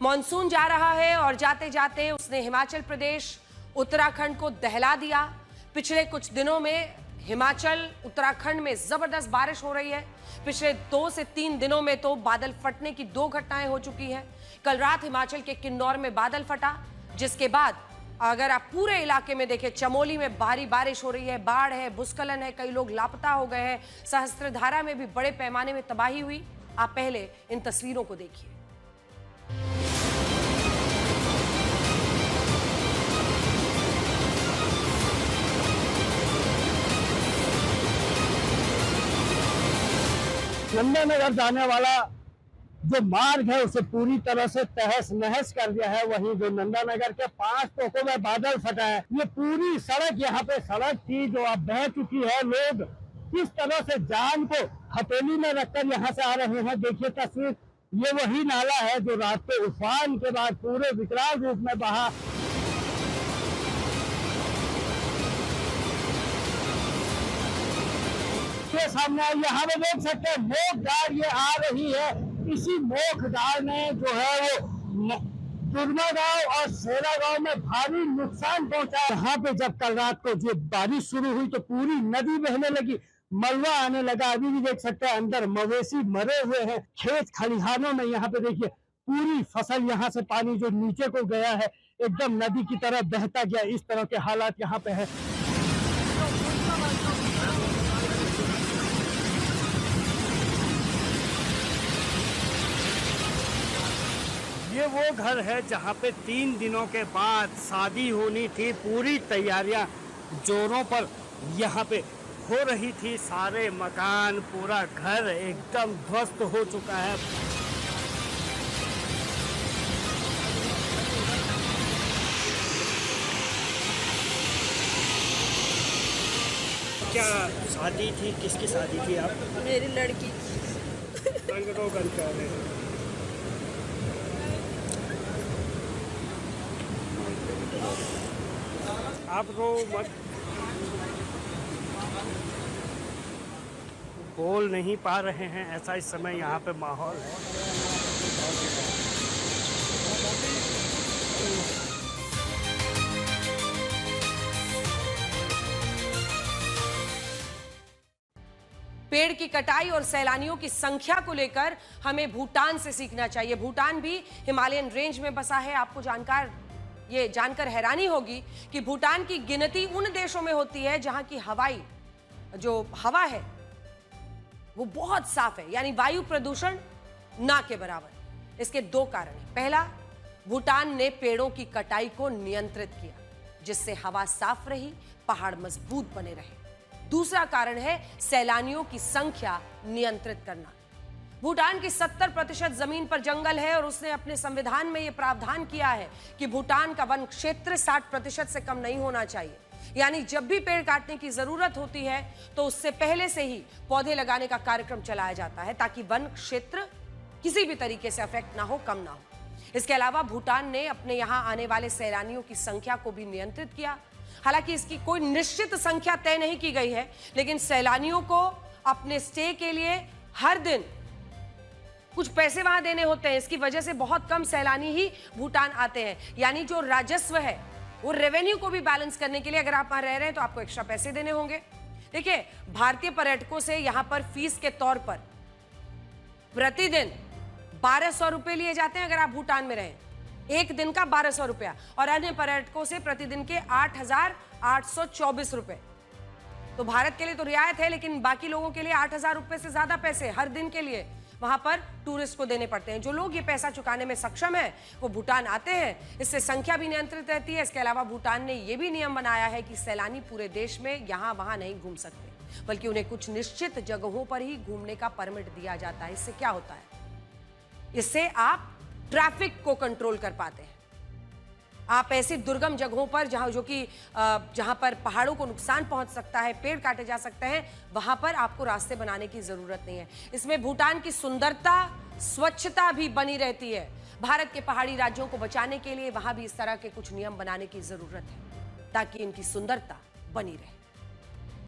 Monsoon जा रहा है और जाते जाते उसने हिमाचल प्रदेश उत्तराखंड को दहला दिया। पिछले कुछ दिनों में हिमाचल उत्तराखंड में जबरदस्त बारिश हो रही है। पिछले 2 से 3 दिनों में तो बादल फटने की 2 घटनाएं हो चुकी हैं। कल रात हिमाचल के किन्नौर में बादल फटा, जिसके बाद अगर आप पूरे इलाके में देखें, चमोली में भारी बारिश हो रही है, बाढ़ है, भूस्खलन है, कई लोग लापता हो गए हैं। सहस्त्रधारा में भी बड़े पैमाने में तबाही हुई। आप पहले इन तस्वीरों को देखिए। नंदानगर जाने वाला जो मार्ग है उसे पूरी तरह से तहस नहस कर दिया है। वहीं जो नंदानगर के 5 तोकों में बादल फटा है, ये पूरी सड़क, यहाँ पे सड़क थी जो अब बह चुकी है। लोग किस तरह से जान को हथेली में रखकर यहाँ से आ रहे हैं। देखिए तस्वीर, ये वही नाला है जो रात को उफान के बाद पूरे विकराल रूप में बहा। के सामने यहाँ पे देख सकते हैं मोखदार ये आ रही है। इसी मोखदार ने जो है वो दुर्मा गांव और सेरा गांव में भारी नुकसान पहुंचा। यहाँ पे जब कल रात को जो बारिश शुरू हुई तो पूरी नदी बहने लगी, मलबा आने लगा। अभी भी देख सकते हैं अंदर मवेशी मरे हुए हैं। खेत खलिहानों में यहाँ पे देखिए पूरी फसल, यहाँ से पानी जो नीचे को गया है एकदम नदी की तरह बहता गया। इस तरह के हालात यहाँ पे है। ये वो घर है जहाँ पे 3 दिनों के बाद शादी होनी थी। पूरी तैयारियां जोरों पर यहाँ पे हो रही थी। सारे मकान, पूरा घर एकदम ध्वस्त हो चुका है। क्या शादी थी? किसकी शादी थी? आप? मेरी लड़की। आप रो मत, बोल नहीं पा रहे हैं, ऐसा इस समय यहाँ पे माहौल है। पेड़ की कटाई और सैलानियों की संख्या को लेकर हमें भूटान से सीखना चाहिए। भूटान भी हिमालयन रेंज में बसा है। आपको ये जानकर हैरानी होगी कि भूटान की गिनती उन देशों में होती है जहां की जो हवा है वो बहुत साफ है, यानी वायु प्रदूषण ना के बराबर। इसके 2 कारण हैं। पहला, भूटान ने पेड़ों की कटाई को नियंत्रित किया, जिससे हवा साफ रही, पहाड़ मजबूत बने रहे। दूसरा कारण है सैलानियों की संख्या नियंत्रित करना। भूटान की 70% जमीन पर जंगल है और उसने अपने संविधान में यह प्रावधान किया है कि भूटान का वन क्षेत्र 60% से कम नहीं होना चाहिए। यानी जब भी पेड़ काटने की जरूरत होती है तो उससे पहले से ही पौधे लगाने का कार्यक्रम चलाया जाता है, ताकि वन क्षेत्र किसी भी तरीके से अफेक्ट ना हो, कम ना हो। इसके अलावा भूटान ने अपने यहां आने वाले सैलानियों की संख्या को भी नियंत्रित किया। हालांकि इसकी कोई निश्चित संख्या तय नहीं की गई है, लेकिन सैलानियों को अपने स्टे के लिए हर दिन कुछ पैसे वहां देने होते हैं। इसकी वजह से बहुत कम सैलानी ही भूटान आते हैं। यानी जो राजस्व है वो रेवेन्यू को भी बैलेंस करने के लिए, अगर आप वहां रह रहे हैं तो आपको एक्स्ट्रा पैसे देने होंगे। देखिए, भारतीय पर्यटकों से यहां पर फीस के तौर पर प्रतिदिन 1200 रुपए लिए जाते हैं अगर आप भूटान में रहें, एक दिन का 1200 रुपया, और अन्य पर्यटकों से प्रतिदिन के 8824 रुपए। तो भारत के लिए तो रियायत है, लेकिन बाकी लोगों के लिए 8000 रुपए से ज्यादा पैसे हर दिन के लिए वहां पर टूरिस्ट को देने पड़ते हैं। जो लोग ये पैसा चुकाने में सक्षम है वो भूटान आते हैं। इससे संख्या भी नियंत्रित रहती है। इसके अलावा भूटान ने ये भी नियम बनाया है कि सैलानी पूरे देश में यहां वहां नहीं घूम सकते, बल्कि उन्हें कुछ निश्चित जगहों पर ही घूमने का परमिट दिया जाता है। इससे क्या होता है? इससे आप ट्रैफिक को कंट्रोल कर पाते हैं। आप ऐसी दुर्गम जगहों पर जहां पर पहाड़ों को नुकसान पहुंच सकता है, पेड़ काटे जा सकते हैं, वहां पर आपको रास्ते बनाने की जरूरत नहीं है। इसमें भूटान की सुंदरता, स्वच्छता भी बनी रहती है। भारत के पहाड़ी राज्यों को बचाने के लिए वहां भी इस तरह के कुछ नियम बनाने की जरूरत है, ताकि इनकी सुंदरता बनी रहे।